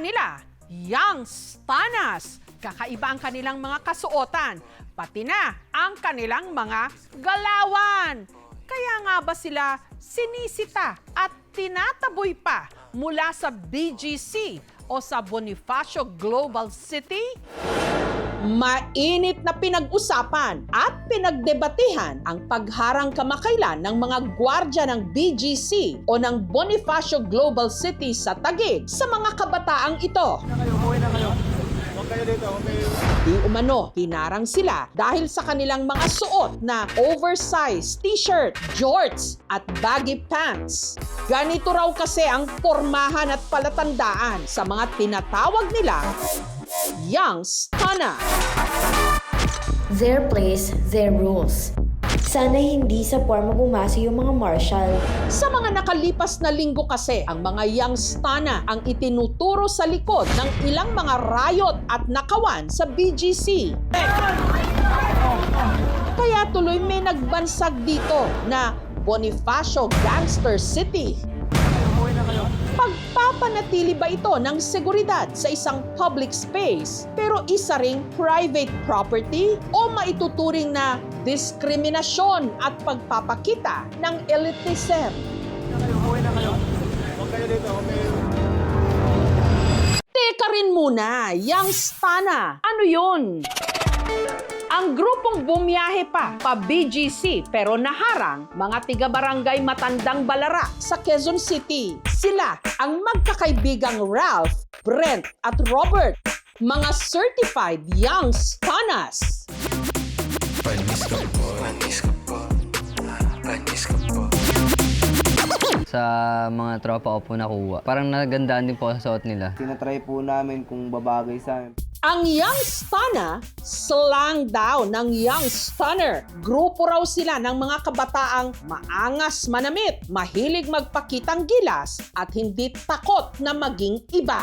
kanila, Young Stanas. Kakaiba ang kanilang mga kasuotan, pati na ang kanilang mga galawan. Kaya nga ba sila sinisita at tinataboy pa mula sa BGC o sa Bonifacio Global City? Mainit na pinag-usapan at pinagdebatehan ang pagharang kamakailan ng mga gwardya ng BGC o ng Bonifacio Global City sa Taguig sa mga kabataang ito. Di umano, hinarang sila dahil sa kanilang mga suot na oversized t-shirt, jorts at baggy pants. Ganito raw kasi ang pormahan at palatandaan sa mga tinatawag nila Young Stana. Their place, their rules. Sana hindi sa forma bumasa yung mga marshal. Sa mga nakalipas na linggo kasi, ang mga Young Stana ang itinuturo sa likod ng ilang mga riot at nakawan sa BGC. Kaya tuloy may nagbansag dito na Bonifacio Gangster City. Pagpapanatili ba ito ng seguridad sa isang public space pero isa ring private property o maituturing na diskriminasyon at pagpapakita ng elitism? Teka rin muna, Young Stana, ano yun? Ang grupong bumiyahe pa BGC pero naharang mga tiga-barangay Matandang Balara sa Quezon City. Sila ang magkakaibigang Ralph, Brent at Robert, mga certified Young Stanas. Sa mga tropa ko po nakuha. Parang nagandaan din po sa suot nila. Tinatry po namin kung babagay sa amin. Ang Young Stana, slang daw ng Young Stunner. Grupo raw sila ng mga kabataang maangas manamit, mahilig magpakitang gilas at hindi takot na maging iba.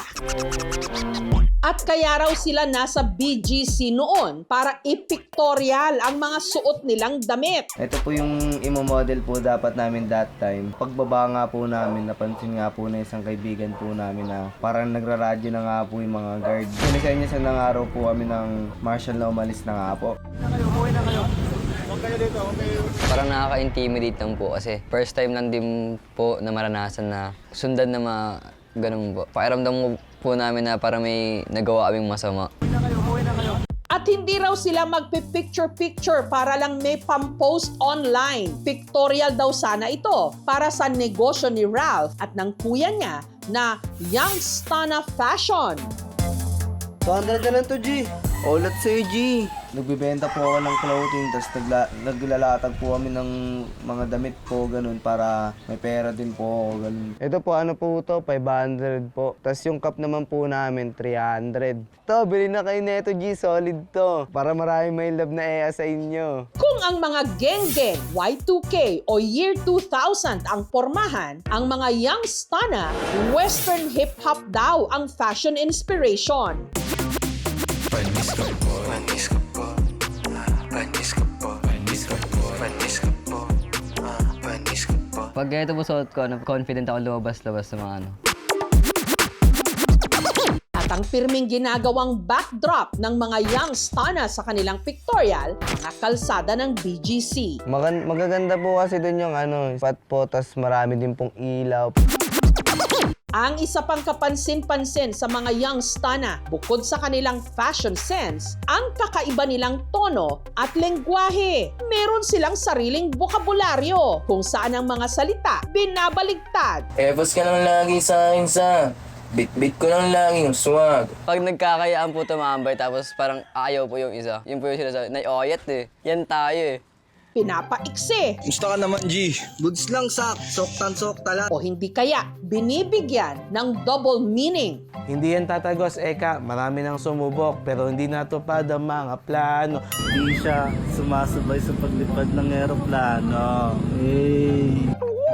At kaya raw sila nasa BGC noon para i-pictorial ang mga suot nilang damit. Ito po yung imo-model po dapat namin that time. Pagbaba nga po namin, napansin nga po na isang kaibigan po namin na parang nagraradyo na nga po yung mga guard. Sinisenya sa ng araw po kami ng marshal na umalis na nga po. Parang nakaka-intimidate lang po kasi first time lang din po na maranasan na sundan na ganun po. Pakiramdam po namin na parang may nagawa kaming masama. At hindi raw sila magpipicture-picture para lang may pampost online. Pictorial daw sana ito para sa negosyo ni Ralph at ng kuya niya na Young Stana Fashion. 200 na lang to, G. Ulat sa'yo, G. Nagbibenta po ako ng clothing, tapos naglalatag po kami ng mga damit po, ganun, para may pera din po ako, ganun. Ito po, ano po to, 500 po. Tapos yung cup naman po namin, 300. To, bili na kayo nito, G, solid to. Para marami may love na EA sa inyo. Kung ang mga geng-geng, Y2K o Year 2000 ang pormahan, ang mga Young Stana, Western hip-hop daw ang fashion inspiration. Pag ganito po suot ko, confident ako lumabas-labas sa mga ano. At ang pirming ginagawang backdrop ng mga Young Stana sa kanilang pictorial, mga kalsada ng BGC. Magaganda po kasi dun yung spot po, tas marami din pong ilaw. Ang isa pang kapansin-pansin sa mga Young Stana, bukod sa kanilang fashion sense, ang kakaiba nilang tono at lengguwahe. Meron silang sariling bokabularyo kung saan ang mga salita binabaligtad. Focus ka lang lagi sa akin sa bit-bit ko lang lagi yung swag. Pag nagkakayaan po tumambay tapos parang ayaw po yung isa. Yun po yung sinasabi, naioyat eh. Yan tayo eh. Pinapaiksi Gusto ka naman, G. Buds lang, soktan-sokta lang. o hindi kaya binibigyan ng double meaning. Hindi yan tatagos, Eka. Marami nang sumubok pero hindi natupad ang mga plano. Hindi siya sumasabay sa paglipad ng eroplano.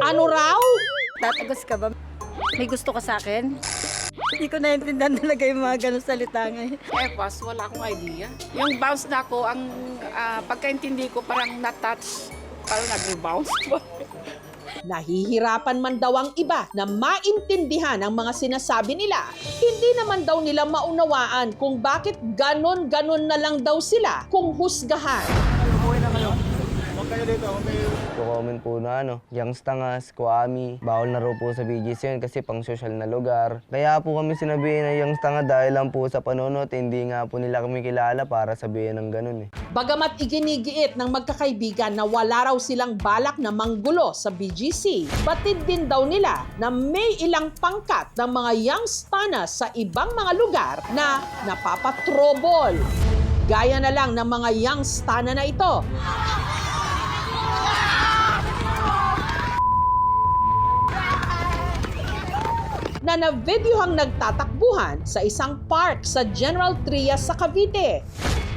Ano raw? Tatagos ka ba? May gusto ka sa akin? Hindi ko naintindihan talaga yung mga ganun salita ngayon. Pas, wala akong idea. Yung bounce na ako, ang pagkaintindi ko parang na-touch, parang nag-bounce po. Nahihirapan man daw ang iba na maintindihan ang mga sinasabi nila. Hindi naman daw nila maunawaan kung bakit ganon-ganon na lang daw sila kung husgahan. Comment po na Yangstangas, Kuami, bawal na raw po sa BGC yun kasi pang social na lugar. Kaya po kami sinabihin na Yangstanga dahil lang po sa panunot, hindi nga po nila kami kilala para sabihin ng ganun eh. Bagamat iginigiit ng magkakaibigan na wala raw silang balak na manggulo sa BGC, batid din daw nila na may ilang pangkat ng mga Yangstanas sa ibang mga lugar na napapatrobol. Gaya na lang ng mga Yangstana na ito. Na na-videohang nagtatakbuhan sa isang park sa General Trias sa Cavite.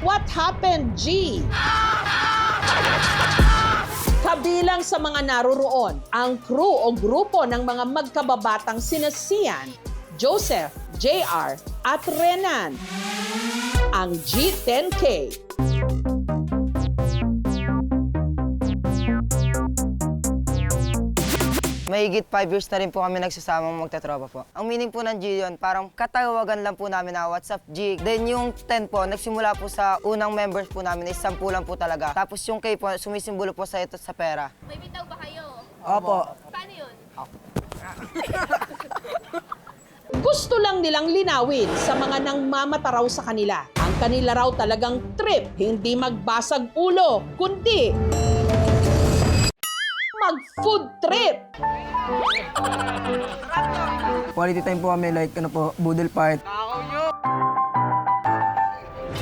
What happened, G? Kabilang sa mga naroroon, ang crew o grupo ng mga magkababatang sina Sian, Joseph, JR at Renan. Ang G10K. Mahigit 5 years na rin po kami nagsasamang magtatropa po. Ang meaning po ng G yun, parang katawagan lang po namin na WhatsApp G. Then yung 10 po, nagsimula po sa unang members po namin, is 10 lang po talaga. Tapos yung K po, sumisimbolo po sa ito sa pera. May bitaw ba kayo? Opo. Paano yun? Gusto lang nilang linawin sa mga nangmamata raw sa kanila. Ang kanila raw talagang trip, hindi magbasag ulo, kundi mag-food trip. Quality time po kami, like boodle fight.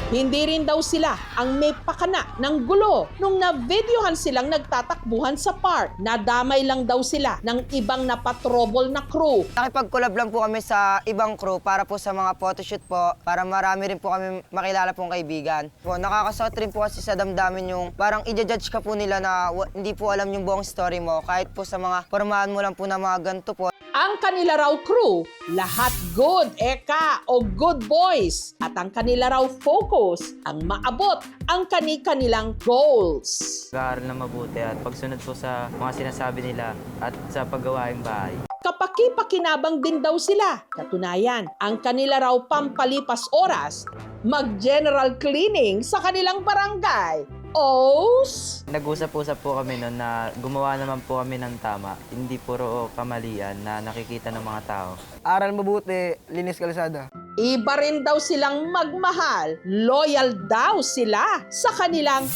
Hindi rin daw sila ang may pakana ng gulo nung na-videohan silang nagtatakbuhan sa park. Nadamay lang daw sila ng ibang napatrobol na crew. Nakipag-collab lang po kami sa ibang crew para po sa mga photoshoot po, para marami rin po kami makilala pong kaibigan. Po, nakakasakit rin po kasi sa damdamin yung parang i-judge ka po nila na hindi po alam yung buong story mo, kahit po sa mga formahan mo lang po na mga ganito po. Ang kanila raw crew, lahat good, eka, o good boys. At ang kanila raw focus, ang maabot ang kani-kanilang goals. Pag-aaral na mabuti at pagsunod po sa mga sinasabi nila at sa paggawaing bahay. Kapaki-pakinabang din daw sila. Katunayan, ang kanila raw pampalipas oras, mag-general cleaning sa kanilang barangay. Os! Nag-usap-usap po kami noon na gumawa naman po kami ng tama, hindi puro kamalian na nakikita ng mga tao. Aral mabuti, linis kalsada. Iba rin daw silang magmahal, loyal daw sila sa kanilang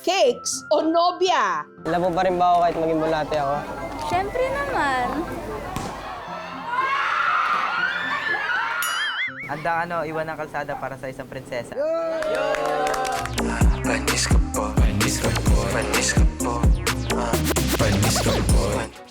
cakes o nobya. Labo pa rin ba ako kahit maging bulate ako? Siyempre naman. Handa iwan ng kalsada para sa isang prinsesa.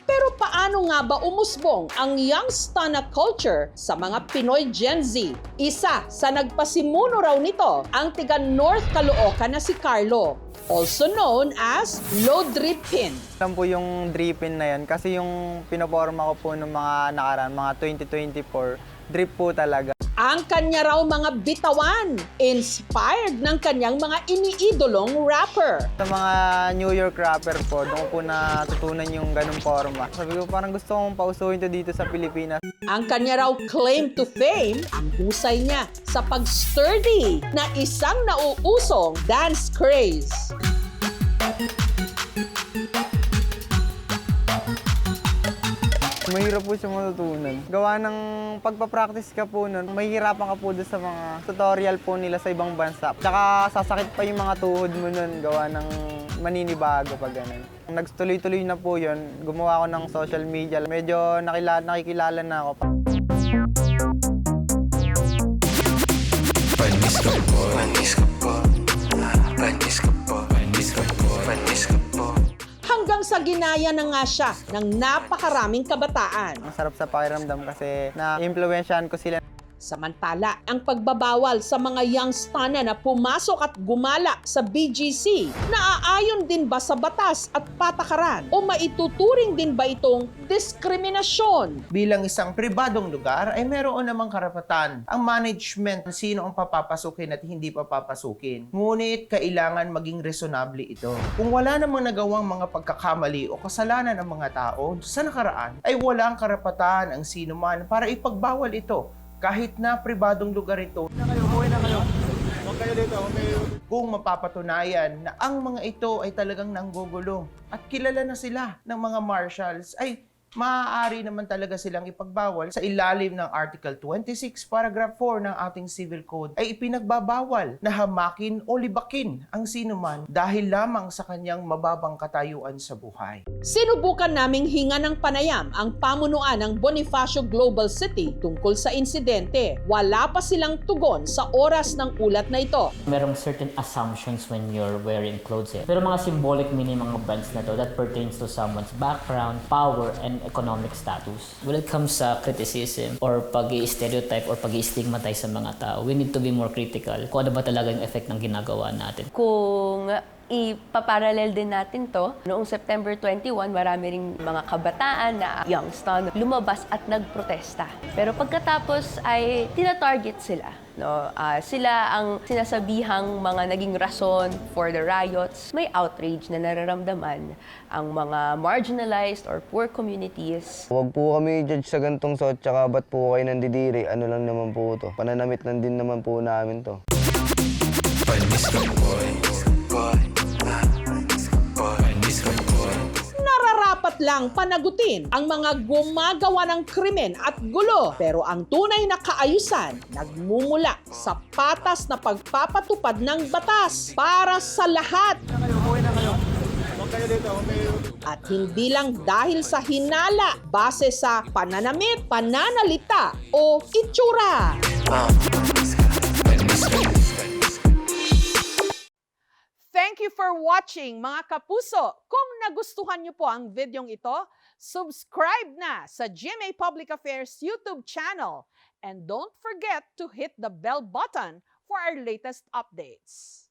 Pero paano nga ba umusbong ang Yangstana culture sa mga Pinoy Gen Z? Isa sa nagpasimuno raw nito ang tiga North Caloocan na si Carlo, also known as Low Drip Pin. Alam po yung dripin na yan kasi yung pinoporma ko po ng mga nakaraan, mga 2024, drip po talaga. Ang kanya raw mga bitawan, inspired ng kanyang mga iniidolong rapper. Sa mga New York rapper po, doon ko po natutunan yung ganung forma. Sabi ko parang gusto kong pausuhin to dito sa Pilipinas. Ang kanya raw claim to fame, ang husay niya sa pag-sturdy na isang nauusong dance craze. Mahirap po siya matutunan. Gawa ng pagpapractice ka po nun, mahihirapan ka po doon sa mga tutorial po nila sa ibang bansa. Tsaka sasakit pa yung mga tuhod mo nun, gawa ng maninibago pa ganun. Nagtuloy-tuloy na po yun, gumawa ako ng social media. Medyo nakikilala na ako. Hanggang sa ginaya na nga siya ng napakaraming kabataan. Masarap sa pakiramdam kasi na-impluwensyahan ko sila. Samantala, ang pagbabawal sa mga youngstana na pumasok at gumala sa BGC, naaayon din ba sa batas at patakaran o maituturing din ba itong diskriminasyon? Bilang isang pribadong lugar ay meron namang karapatan ang management kung sino ang papapasukin at hindi papapasukin. Ngunit kailangan maging resonable ito. Kung wala namang nagawang mga pagkakamali o kasalanan ng mga tao sa nakaraan, ay walang karapatan ang sino man para ipagbawal ito kahit na pribadong lugar ito. Kung mapapatunayan na ang mga ito ay talagang nanggugulong at kilala na sila ng mga marshals, ay maaari naman talaga silang ipagbawal. Sa ilalim ng Article 26, Paragraph 4 ng ating Civil Code ay ipinagbabawal na hamakin o libakin ang sinuman dahil lamang sa kanyang mababang katayuan sa buhay. Sinubukan naming hinga ng panayam ang pamunuan ng Bonifacio Global City tungkol sa insidente. Wala pa silang tugon sa oras ng ulat na ito. Merong certain assumptions when you're wearing clothes. Pero mga symbolic meaning mga brands na to that pertains to someone's background, power, and economic status. When it comes sa criticism or pag-i-stereotype or pag-i-stigmatize sa mga tao, we need to be more critical kung ano ba talaga yung effect ng ginagawa natin. Kung ipaparallel din natin to, noong September 21, marami ring mga kabataan na youngsters lumabas at nagprotesta. Pero pagkatapos ay tina-target sila. No, sila ang sinasabihang mga naging rason for the riots. May outrage na nararamdaman ang mga marginalized or poor communities. Huwag po kami judge sa gantong suot, tsaka ba't po kayo nandidiri? Ano lang naman po to. Pananamit lang din naman po namin to. Nararapat lang panagutin ang mga gumagawa ng krimen at gulo. Pero ang tunay na kaayusan nagmumula sa patas na pagpapatupad ng batas para sa lahat. At hindi lang dahil sa hinala base sa pananamit, pananalita o itsura. Thank you for watching mga kapuso. Kung nagustuhan niyo po ang videong ito, subscribe na sa GMA Public Affairs YouTube channel. And don't forget to hit the bell button for our latest updates.